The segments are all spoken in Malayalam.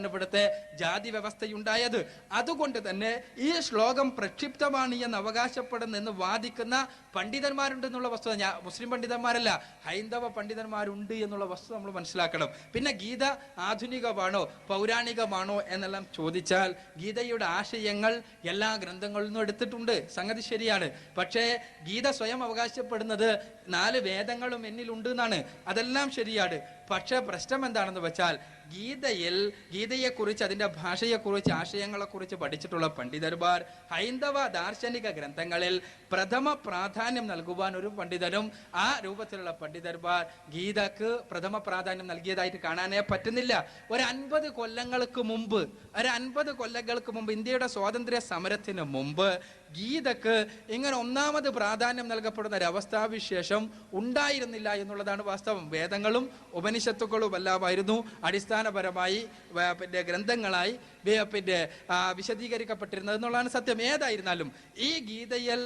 ഇവിടുത്തെ ജാതി വ്യവസ്ഥയുണ്ടായത്. അതുകൊണ്ട് തന്നെ ഈ ശ്ലോകം പ്രക്ഷിപ്തമാണ് എന്ന് അവകാശപ്പെടുന്ന എന്ന് വാദിക്കുന്ന പണ്ഡിതന്മാരുണ്ട് എന്നുള്ള വസ്തുത, മുസ്ലിം പണ്ഡിതന്മാരല്ല, ഹൈന്ദവ പണ്ഡിതന്മാരുണ്ട് എന്നുള്ള വസ്തുത നമ്മൾ മനസ്സിലാക്കണം. പിന്നെ ഗീത ആധുനികമാണോ പൗരാണികമാണോ എന്നെല്ലാം ചോദിച്ചാൽ ഗീതയുടെ ആശയങ്ങൾ എല്ലാ ഗ്രന്ഥങ്ങളിൽ നിന്നും എടുത്തിട്ടുണ്ട്, സംഗതി ശരിയാണ്. പക്ഷേ ഗീത സ്വയം അവകാശപ്പെടുന്നത് 4 വേദങ്ങളും എന്നിലുണ്ട് എന്നാണ്. അതെല്ലാം ശരിയാണ്. പക്ഷെ പ്രശ്നം എന്താണെന്ന് വെച്ചാൽ ഗീതയെക്കുറിച്ച്, അതിന്റെ ഭാഷയെക്കുറിച്ച്, ആശയങ്ങളെക്കുറിച്ച് പഠിച്ചിട്ടുള്ള പണ്ഡിതന്മാർ ഹൈന്ദവ ദാർശനിക ഗ്രന്ഥങ്ങളിൽ പ്രഥമ പ്രാധാന്യം നൽകുവാൻ ഒരു പണ്ഡിതനും ആ രൂപത്തിലുള്ള പണ്ഡിതന്മാർ ഗീതക്ക് പ്രഥമ പ്രാധാന്യം നൽകിയതായിട്ട് കാണാനേ പറ്റുന്നില്ല. ഒരു 50 കൊല്ലങ്ങൾക്ക് മുമ്പ് ഇന്ത്യയുടെ സ്വാതന്ത്ര്യ സമരത്തിന് മുമ്പ് ഗീതക്ക് ഇങ്ങനെ ഒന്നാമത് പ്രാധാന്യം നൽകപ്പെടുന്ന ഒരവസ്ഥാവിശേഷം ഉണ്ടായിരുന്നില്ല എന്നുള്ളതാണ് വാസ്തവം. വേദങ്ങളും ഉപനിഷത്തുക്കളും എല്ലാമായിരുന്നു അടിസ്ഥാനപരമായി പിന്നെ ഗ്രന്ഥങ്ങളായി വിശദീകരിക്കപ്പെട്ടിരുന്നത് എന്നുള്ളതാണ് സത്യം. ഏതായിരുന്നാലും ഈ ഗീതയിൽ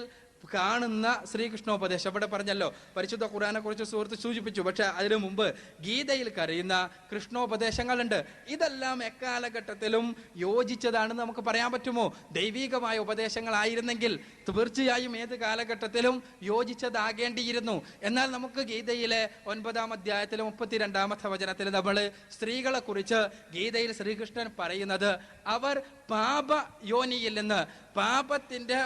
കാണുന്ന ശ്രീകൃഷ്ണോപദേശം ഇവിടെ പറഞ്ഞല്ലോ, പരിശുദ്ധ ഖുർആനെ കുറിച്ച് സുഹൃത്ത് സൂചിപ്പിച്ചു. പക്ഷെ അതിനു മുമ്പ് ഗീതയിൽ കരയുന്ന കൃഷ്ണോപദേശങ്ങളുണ്ട്. ഇതെല്ലാം എക്കാലഘട്ടത്തിലും യോജിച്ചതാണെന്ന് നമുക്ക് പറയാൻ പറ്റുമോ? ദൈവികമായ ഉപദേശങ്ങളായിരുന്നെങ്കിൽ തീർച്ചയായും ഏത് കാലഘട്ടത്തിലും യോജിച്ചതാകേണ്ടിയിരുന്നു. എന്നാൽ നമുക്ക് ഗീതയിലെ 9-ാം അധ്യായത്തിലെ 32-ാമത്തെ വചനത്തിൽ നമ്മൾ സ്ത്രീകളെ കുറിച്ച് ഗീതയിൽ ശ്രീകൃഷ്ണൻ പറയുന്നത് അവർ പാപയോനിയിൽ നിന്ന്, പാപത്തിന്റെ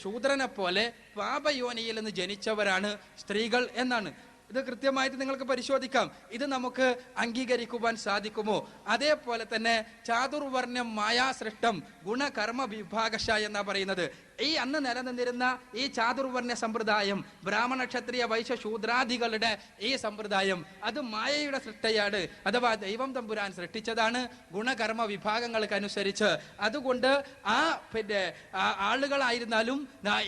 ശൂദ്രനെ പോലെ പാപയോനിയിൽ നിന്ന് ജനിച്ചവരാണ് സ്ത്രീകൾ എന്നാണ്. ഇത് കൃത്യമായിട്ട് നിങ്ങൾക്ക് പരിശോധിക്കാം. ഇത് നമുക്ക് അംഗീകരിക്കുവാൻ സാധിക്കുമോ? അതേപോലെ തന്നെ ചാതുർവർണ്ണം മായാസൃഷ്ടം ഗുണകർമ്മ വിഭാഗശ എന്നാ പറയുന്നത്. ഈ അന്ന് നിലനിന്നിരുന്ന ഈ ചാതുർവർണ്ണ സമ്പ്രദായം, ബ്രാഹ്മണ ക്ഷത്രിയ വൈശ്യ ശൂദ്രാദികളുടെ ഈ സമ്പ്രദായം, അത് മായയുടെ സൃഷ്ടിയാണ്, അഥവാ ദൈവം തമ്പുരാൻ സൃഷ്ടിച്ചതാണ് ഗുണകർമ്മ വിഭാഗങ്ങൾക്കനുസരിച്ച്. അതുകൊണ്ട് ആളുകളായിരുന്നാലും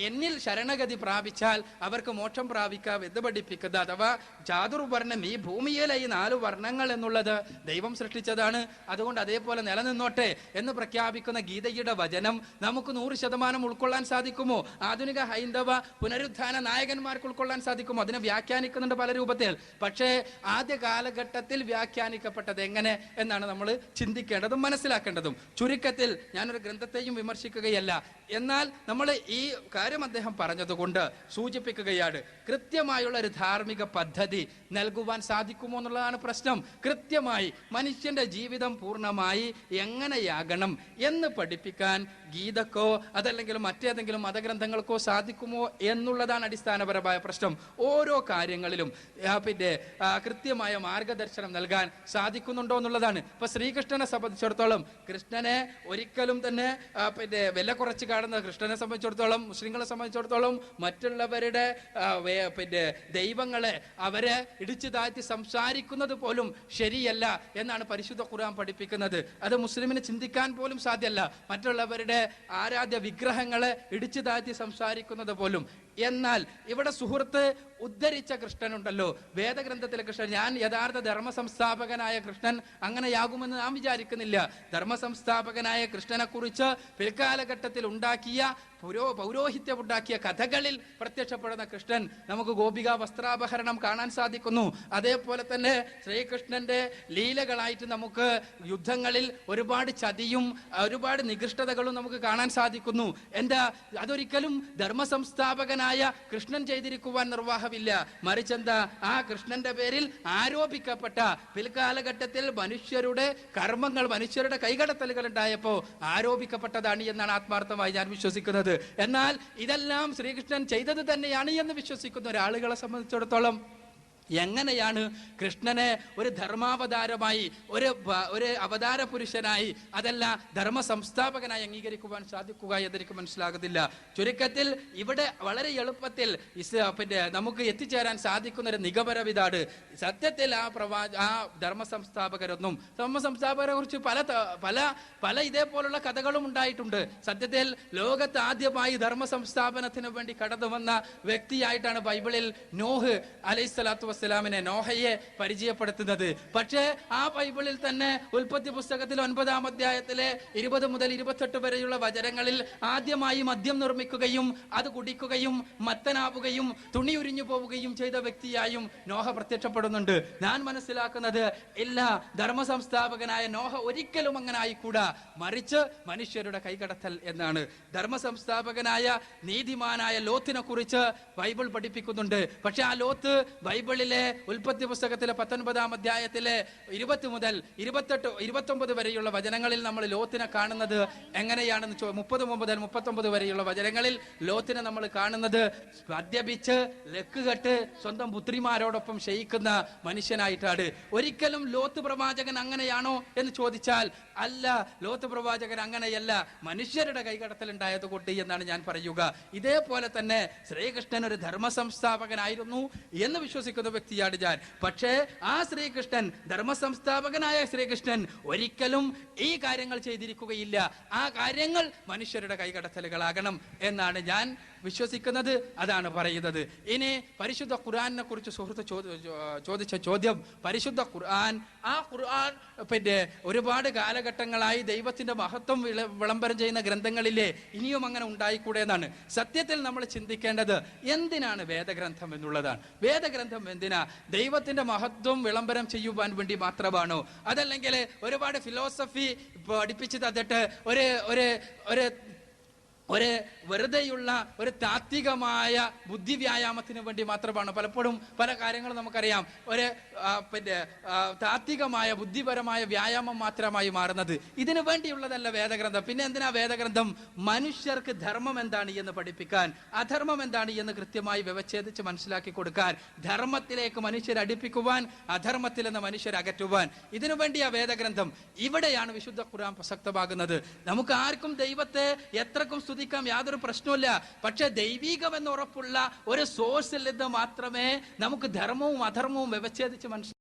എന്നിൽ ശരണഗതി പ്രാപിച്ചാൽ അവർക്ക് മോക്ഷം പ്രാപിക്കാം എന്ന് പഠിപ്പിക്കുന്ന, അഥവാ ചാതുർവർണ്ണം, ഈ ഭൂമിയിലെ ഈ 4 വർണ്ണങ്ങൾ എന്നുള്ളത് ദൈവം സൃഷ്ടിച്ചതാണ്, അതുകൊണ്ട് അതേപോലെ നിലനിന്നോട്ടെ എന്ന് പ്രഖ്യാപിക്കുന്ന ഗീതയുടെ വചനം നമുക്ക് 100% ഉൾക്കൊള്ളാൻ സാധിക്കുമോ? ആധുനിക ഹൈന്ദവ പുനരുത്ഥാന നായകന്മാർക്ക് ഉൾക്കൊള്ളാൻ സാധിക്കുമോ? അതിനെ വ്യാഖ്യാനിക്കുന്നുണ്ട് പല രൂപത്തിൽ. പക്ഷേ ആദ്യ കാലഘട്ടത്തിൽ വ്യാഖ്യാനിക്കപ്പെട്ടത് എങ്ങനെ എന്നാണ് നമ്മൾ ചിന്തിക്കേണ്ടതും മനസ്സിലാക്കേണ്ടതും. ചുരുക്കത്തിൽ ഞാനൊരു ഗ്രന്ഥത്തെയും വിമർശിക്കുകയല്ല, എന്നാൽ നമ്മൾ ഈ കാര്യം അദ്ദേഹം പറഞ്ഞതുകൊണ്ട് സൂചിപ്പിക്കുകയാണ്. കൃത്യമായുള്ള ഒരു ധാർമ്മിക പദ്ധതി നൽകുവാൻ സാധിക്കുമോ എന്നുള്ളതാണ് പ്രശ്നം. കൃത്യമായി മനുഷ്യന്റെ ജീവിതം പൂർണ്ണമായി എങ്ങനെയാകണം എന്ന് പഠിപ്പിക്കാൻ ഗീതക്കോ അതല്ലെങ്കിൽ മറ്റേതെങ്കിലും മതഗ്രന്ഥങ്ങൾക്കോ സാധിക്കുമോ എന്നുള്ളതാണ് അടിസ്ഥാനപരമായ പ്രശ്നം. ഓരോ കാര്യങ്ങളിലും കൃത്യമായ മാർഗദർശനം നൽകാൻ സാധിക്കുന്നുണ്ടോ എന്നുള്ളതാണ്. ഇപ്പൊ ശ്രീകൃഷ്ണനെ സംബന്ധിച്ചിടത്തോളം, കൃഷ്ണനെ ഒരിക്കലും തന്നെ വില കുറച്ച് കാണുന്ന കൃഷ്ണനെ സംബന്ധിച്ചിടത്തോളം, മുസ്ലിങ്ങളെ സംബന്ധിച്ചിടത്തോളം മറ്റുള്ളവരുടെ ദൈവങ്ങളെ അവരെ ഇടിച്ചു താഴ്ത്തി സംസാരിക്കുന്നത് പോലും ശരിയല്ല എന്നാണ് പരിശുദ്ധ ഖുർആൻ പഠിപ്പിക്കുന്നത്. അത് മുസ്ലിമിന് ചിന്തിക്കാൻ പോലും സാധ്യമല്ല, മറ്റുള്ളവരുടെ ആരാധ്യ വിഗ്രഹങ്ങളെ ഇടിച്ചു താഴ്ത്തി സംസാരിക്കുന്നത് പോലും. എന്നാൽ ഇവിടെ സുഹൃത്ത് ഉദ്ധരിച്ച കൃഷ്ണനുണ്ടല്ലോ, വേദഗ്രന്ഥത്തിലെ കൃഷ്ണൻ, ഞാൻ യഥാർത്ഥ ധർമ്മ സംസ്ഥാപകനായ കൃഷ്ണൻ അങ്ങനെയാകുമെന്ന് നാം വിചാരിക്കുന്നില്ല. ധർമ്മ സംസ്ഥാപകനായ കൃഷ്ണനെ കുറിച്ച് പിൽക്കാലഘട്ടത്തിൽ ഉണ്ടാക്കിയ പൗരോഹിത്യമുണ്ടാക്കിയ കഥകളിൽ പ്രത്യക്ഷപ്പെടുന്ന കൃഷ്ണൻ നമുക്ക് ഗോപിക വസ്ത്രാപഹരണം കാണാൻ സാധിക്കുന്നു. അതേപോലെ തന്നെ ശ്രീകൃഷ്ണന്റെ ലീലകളായിട്ട് നമുക്ക് യുദ്ധങ്ങളിൽ ഒരുപാട് ചതിയും ഒരുപാട് നികൃഷ്ടതകളും നമുക്ക് കാണാൻ സാധിക്കുന്നു. എന്താ, അതൊരിക്കലും ധർമ്മ സംസ്ഥാപകനായ കൃഷ്ണൻ ചെയ്തിരിക്കുവാൻ നിർവാഹമില്ല. മറിച്ചെന്താ, ആ കൃഷ്ണന്റെ പേരിൽ ആരോപിക്കപ്പെട്ട പിൽക്കാലഘട്ടത്തിൽ മനുഷ്യരുടെ കർമ്മങ്ങൾ, മനുഷ്യരുടെ കൈകടത്തലുകൾ ഉണ്ടായപ്പോ ആരോപിക്കപ്പെട്ടതാണ് എന്നാണ് ആത്മാർത്ഥമായി ഞാൻ വിശ്വസിക്കുന്നത്. എന്നാൽ ഇതെല്ലാം ശ്രീകൃഷ്ണൻ ചെയ്തത് തന്നെയാണ് എന്ന് വിശ്വസിക്കുന്ന ഒരാളുകളെ സംബന്ധിച്ചിടത്തോളം എങ്ങനെയാണ് കൃഷ്ണനെ ഒരു ധർമാവതാരമായി, ഒരു അവതാര പുരുഷനായി, അതല്ല ധർമ്മ സംസ്ഥാപകനായി അംഗീകരിക്കുവാൻ സാധിക്കുക എന്നെനിക്ക് മനസ്സിലാകുന്നില്ല. ചുരുക്കത്തിൽ ഇവിടെ വളരെ എളുപ്പത്തിൽ നമുക്ക് എത്തിച്ചേരാൻ സാധിക്കുന്ന ഒരു നിഗമനം ഇതാണ്. സത്യത്തിൽ ആ ധർമ്മ സംസ്ഥാപകരൊന്നും, ധർമ്മ സംസ്ഥാപകരെ കുറിച്ച് പല ഇതേപോലുള്ള കഥകളും ഉണ്ടായിട്ടുണ്ട്. സത്യത്തിൽ ലോകത്ത് ആദ്യമായി ധർമ്മ സംസ്ഥാപനത്തിന് വേണ്ടി കടന്നു വന്ന വ്യക്തിയായിട്ടാണ് ബൈബിളിൽ നോഹ് അലൈഹിസ്സലാത്തു വസ്സലാമിനെ, നോഹയെ പരിചയപ്പെടുത്തുന്നത്. പക്ഷേ ആ ബൈബിളിൽ തന്നെ ഉൽപ്പത്തി പുസ്തകത്തിൽ 9-ാം അധ്യായത്തിലെ 20 മുതൽ 28 വരെയുള്ള വചനങ്ങളിൽ ആദ്യമായി മദ്യം നിർമ്മിക്കുകയും അത് കുടിക്കുകയും മത്തനാവുകയും തുണി ഉരിഞ്ഞു പോവുകയും ചെയ്ത വ്യക്തിയായും നോഹ പ്രത്യക്ഷപ്പെടുന്നുണ്ട്. ഞാൻ മനസ്സിലാക്കുന്നത് ഇല്ല, ധർമ്മസംസ്ഥാപകനായ നോഹ ഒരിക്കലും അങ്ങനെ ആയിക്കൂടാ, മറിച്ച് മനുഷ്യരുടെ കൈകടത്തൽ എന്നാണ്. ധർമ്മസംസ്ഥാപകനായ നീതിമാനായ ലോത്തിനെ കുറിച്ച് ബൈബിൾ പഠിപ്പിക്കുന്നുണ്ട്. പക്ഷെ ആ ലോത്ത് ബൈബിളിലെ ഉൽപ്പത്തി പുസ്തകത്തിലെ 19-ാം അധ്യായത്തിലെ 20 മുതൽ 29 വരെയുള്ള വചനങ്ങളിൽ നമ്മൾ ലോത്തിനെ കാണുന്നത് എങ്ങനെയാണെന്ന് 30 മുതൽ 39 വരെയുള്ള വചനങ്ങളിൽ ലോത്തിനെ നമ്മൾ കാണുന്നത് മദ്യപിച്ച് ലക്കുകെട്ട് സ്വന്തം പുത്രിമാരോടൊപ്പം ശയിക്കുന്ന മനുഷ്യനായിട്ടാണ്. ഒരിക്കലും ലോത്ത് പ്രവാചകൻ അങ്ങനെയാണോ എന്ന് ചോദിച്ചാൽ അല്ല, ലോത്ത് പ്രവാചകൻ അങ്ങനെയല്ല, മനുഷ്യരുടെ കൈകടത്തൽ ഉണ്ടായത് കൊണ്ട് എന്നാണ് ഞാൻ പറയുക. ഇതേപോലെ തന്നെ ശ്രീകൃഷ്ണൻ ഒരു ധർമ്മസംസ്ഥാപകനായിരുന്നു എന്ന് വിശ്വസിക്കുന്ന വ്യക്തിയാണ് ഞാൻ. പക്ഷേ ആ ശ്രീകൃഷ്ണൻ, ധർമ്മസംസ്ഥാപകനായ ശ്രീകൃഷ്ണൻ ഒരിക്കലും ഈ കാര്യങ്ങൾ ചെയ്തിരിക്കുകയില്ല. ആ കാര്യങ്ങൾ മനുഷ്യരുടെ കൈകടത്തലുകളാകണം എന്നാണ് ഞാൻ വിശ്വസിക്കുന്നത്, അതാണ് പറയുന്നത്. ഇനി പരിശുദ്ധ ഖുർആനെ കുറിച്ച് സുഹൃത്ത് ചോദിച്ച ചോദ്യം, പരിശുദ്ധ ഖുർആൻ, ആ ഖുർആൻ പിന്നെ ഒരുപാട് കാലഘട്ടങ്ങളായി ദൈവത്തിന്റെ മഹത്വം വിളംബരം ചെയ്യുന്ന ഗ്രന്ഥങ്ങളിലെ ഇനിയും അങ്ങനെ ഉണ്ടായിക്കൂടെ എന്നാണ്. സത്യത്തിൽ നമ്മൾ ചിന്തിക്കേണ്ടത് എന്തിനാണ് വേദഗ്രന്ഥം എന്നുള്ളതാണ്. വേദഗ്രന്ഥം എന്തിനാ? ദൈവത്തിന്റെ മഹത്വം വിളംബരം ചെയ്യുവാൻ വേണ്ടി മാത്രമാണോ? അതല്ലെങ്കിൽ ഒരുപാട് ഫിലോസഫി പഠിപ്പിച്ച് തന്നിട്ട് ഒരു വെറുതെയുള്ള ഒരു താത്വികമായ ബുദ്ധി വ്യായാമത്തിന് വേണ്ടി മാത്രമാണ് പലപ്പോഴും പല കാര്യങ്ങളും നമുക്കറിയാം താത്വികമായ ബുദ്ധിപരമായ വ്യായാമം മാത്രമായി മാറുന്നത്. ഇതിനു വേണ്ടിയുള്ളതല്ല വേദഗ്രന്ഥം. പിന്നെ എന്തിനാ വേദഗ്രന്ഥം? മനുഷ്യർക്ക് ധർമ്മം എന്താണ് എന്ന് പഠിപ്പിക്കാൻ, അധർമ്മം എന്താണ് എന്ന് കൃത്യമായി വ്യവച്ഛേദിച്ച് മനസ്സിലാക്കി കൊടുക്കാൻ, ധർമ്മത്തിലേക്ക് മനുഷ്യരെ അടുപ്പിക്കുവാൻ, അധർമ്മത്തിൽ നിന്ന് മനുഷ്യരെ അകറ്റുവാൻ. ഇതിനു വേണ്ടിയാ വേദഗ്രന്ഥം. ഇവിടെയാണ് വിശുദ്ധ ഖുർആൻ പ്രസക്തമാകുന്നത്. നമുക്ക് ആർക്കും ദൈവത്തെ എത്രക്കും സ്തുതിക്കാം, യാതൊരു പ്രശ്നമില്ല. പക്ഷെ ദൈവീകമെന്ന് ഉറപ്പുള്ള ഒരു സോഴ്സിൽ നിന്ന് മാത്രമേ നമുക്ക് ധർമ്മവും അധർമ്മവും വ്യവച്ഛേദിച്ച് മനസ്സിലാക്കാം.